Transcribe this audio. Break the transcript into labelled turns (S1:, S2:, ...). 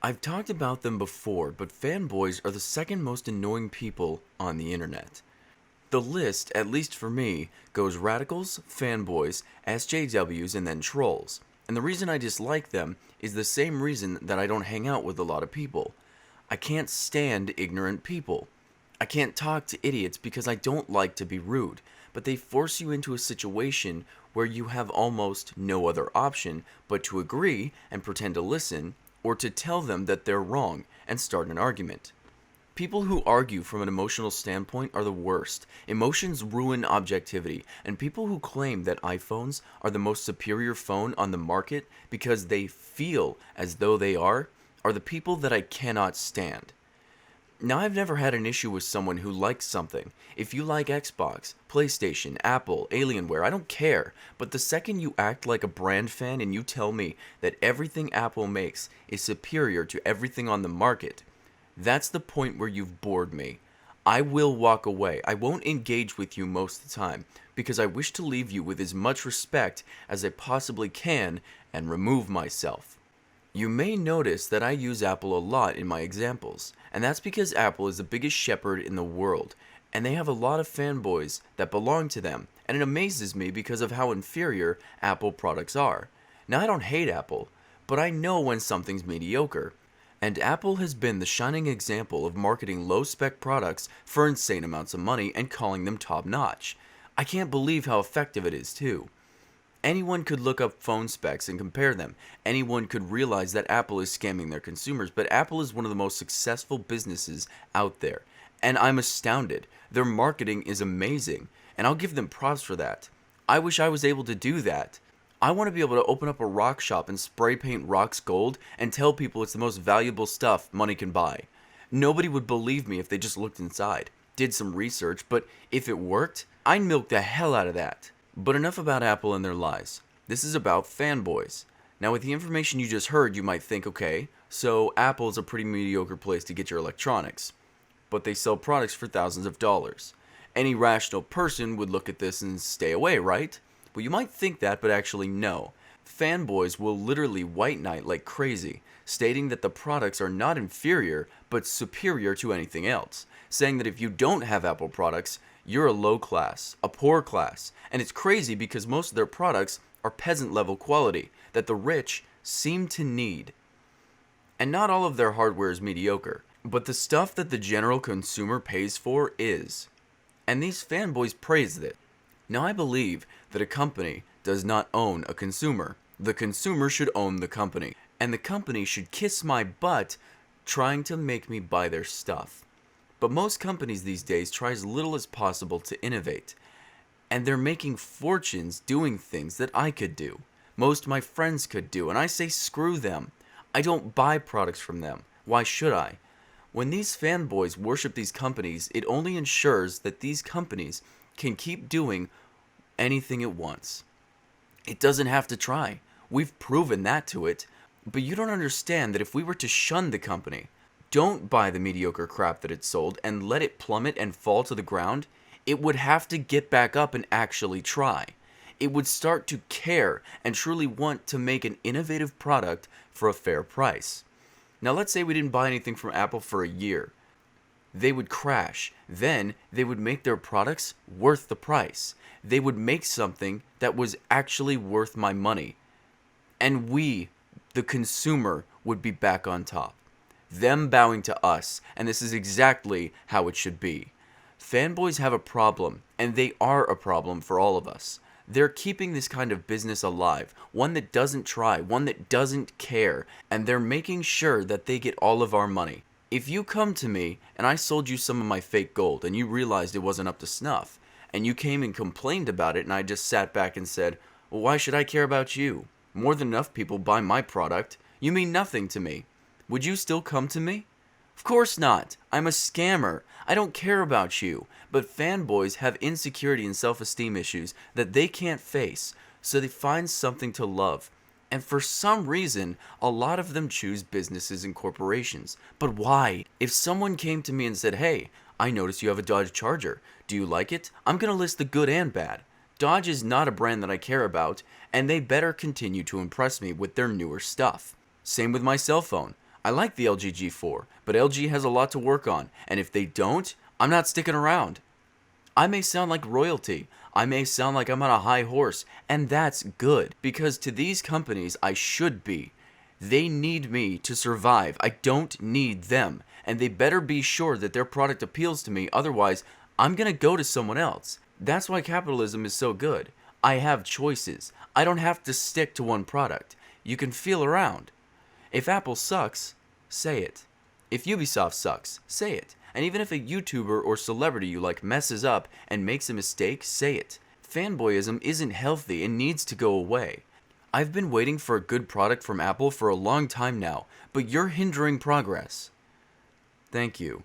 S1: I've talked about them before, but fanboys are the second most annoying people on the internet. The list, at least for me, goes radicals, fanboys, SJWs, and then trolls. And the reason I dislike them is the same reason that I don't hang out with a lot of people. I can't stand ignorant people. I can't talk to idiots because I don't like to be rude, but they force you into a situation where you have almost no other option but to agree and pretend to listen, or to tell them that they're wrong and start an argument. People who argue from an emotional standpoint are the worst. Emotions ruin objectivity, and people who claim that iPhones are the most superior phone on the market because they feel as though they are the people that I cannot stand. Now, I've never had an issue with someone who likes something. If you like Xbox, PlayStation, Apple, Alienware, I don't care. But the second you act like a brand fan and you tell me that everything Apple makes is superior to everything on the market, that's the point where you've bored me. I will walk away. I won't engage with you most of the time because I wish to leave you with as much respect as I possibly can and remove myself. You may notice that I use Apple a lot in my examples, and that's because Apple is the biggest shepherd in the world, and they have a lot of fanboys that belong to them, and it amazes me because of how inferior Apple products are. Now, I don't hate Apple, but I know when something's mediocre, and Apple has been the shining example of marketing low-spec products for insane amounts of money and calling them top-notch. I can't believe how effective it is, too. Anyone could look up phone specs and compare them. Anyone could realize that Apple is scamming their consumers, but Apple is one of the most successful businesses out there. And I'm astounded. Their marketing is amazing, and I'll give them props for that. I wish I was able to do that. I want to be able to open up a rock shop and spray paint rocks gold and tell people it's the most valuable stuff money can buy. Nobody would believe me if they just looked inside, did some research, but if it worked, I'd milk the hell out of that. But enough about Apple and their lies. This is about fanboys. Now, with the information you just heard, you might think, okay, so Apple is a pretty mediocre place to get your electronics, but they sell products for thousands of dollars. Any rational person would look at this and stay away, right? Well, you might think that, but actually no. Fanboys will literally white knight like crazy, stating that the products are not inferior, but superior to anything else, saying that if you don't have Apple products, you're a low class, a poor class, and it's crazy because most of their products are peasant level quality that the rich seem to need. And not all of their hardware is mediocre, but the stuff that the general consumer pays for is. And these fanboys praise it. Now, I believe that a company does not own a consumer. The consumer should own the company, and the company should kiss my butt trying to make me buy their stuff. But most companies these days try as little as possible to innovate, and they're making fortunes doing things that I could do, most of my friends could do, and I say screw them. I don't buy products from them. Why should I? When these fanboys worship these companies, it only ensures that these companies can keep doing anything it wants. It doesn't have to try. We've proven that to it. But you don't understand that if we were to shun the company, don't buy the mediocre crap that it sold, and let it plummet and fall to the ground, it would have to get back up and actually try. It would start to care and truly want to make an innovative product for a fair price. Now, let's say we didn't buy anything from Apple for a year. They would crash. Then they would make their products worth the price. They would make something that was actually worth my money. And we, the consumer, would be back on top. Them bowing to us, and this is exactly how it should be. Fanboys have a problem, and they are a problem for all of us. They're keeping this kind of business alive, one that doesn't try, one that doesn't care, and they're making sure that they get all of our money. If you come to me and I sold you some of my fake gold and you realized it wasn't up to snuff, and you came and complained about it and I just sat back and said, well, why should I care about you? More than enough people buy my product. You mean nothing to me. Would you still come to me? Of course not. I'm a scammer. I don't care about you. But fanboys have insecurity and self-esteem issues that they can't face, so they find something to love. And for some reason, a lot of them choose businesses and corporations. But why? If someone came to me and said, hey, I noticed you have a Dodge Charger. Do you like it? I'm going to list the good and bad. Dodge is not a brand that I care about, and they better continue to impress me with their newer stuff. Same with my cell phone. I like the LG G4, but LG has a lot to work on, and if they don't, I'm not sticking around. I may sound like royalty, I may sound like I'm on a high horse, and that's good, because to these companies I should be. They need me to survive, I don't need them, and they better be sure that their product appeals to me, otherwise I'm gonna go to someone else. That's why capitalism is so good. I have choices. I don't have to stick to one product. You can feel around. If Apple sucks, say it. If Ubisoft sucks, say it. And even if a YouTuber or celebrity you like messes up and makes a mistake, say it. Fanboyism isn't healthy and needs to go away. I've been waiting for a good product from Apple for a long time now, but you're hindering progress. Thank you.